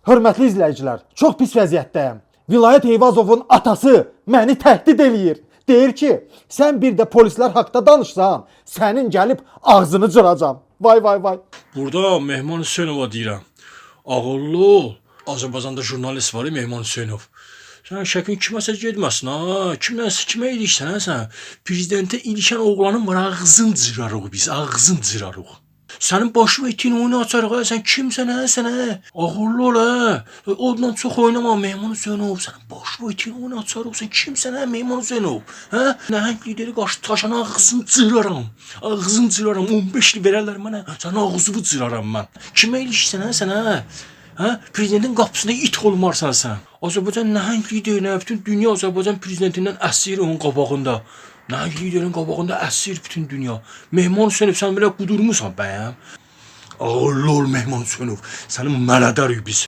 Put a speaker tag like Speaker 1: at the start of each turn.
Speaker 1: Hörmətli izləyicilər, çox pis vəziyyətdəyəm. Vilayət Eyvazovun atası məni təhdid eləyir. Deyir ki, sən bir də polislər haqda danışsan, sənin gəlib ağzını cıracam. Vay vay vay.
Speaker 2: Burada Mehman Hüseynova deyirəm. Ağıllı ol. Azərbaycanda jurnalist var, Mehman Hüseynov. Sən şəkin kiməsə getməsin ha. Kimə ilişsən ha sən? Prezidentə ilişən oğlanın var, ağzını cırarıq biz, ağzını cırarıq. Sənin başına etdiyin oyunu açarıq ha. Sən kimsən ha sən ha? Ağıllı ol ha. Ondan çox oynama Mehman Hüseynov. Sənin başına etdiyin oyunu açarıq. Sən kimsən ha Mehman Hüseynov? Ha? Nəhəng lideri qaşı taşana ağzını cıraram. Ağzını cıraram. 15 il verərlər mənə. Sənin ağzını cıraram mən. Kimə ilişsən ha sən ha? Ha? Prezidentin qapısında it olmarsan sən. Azərbaycan nəhəng liderinə, bütün dünya Azərbaycan prezidentindən əsir onun qabağında. Nəhəng liderin qabağında əsir bütün dünya. Mehman Hüseynov, sən belə qudurmusan bəyəm? Ağıllı ol Mehman Hüseynov. Sənin mələdərik biz.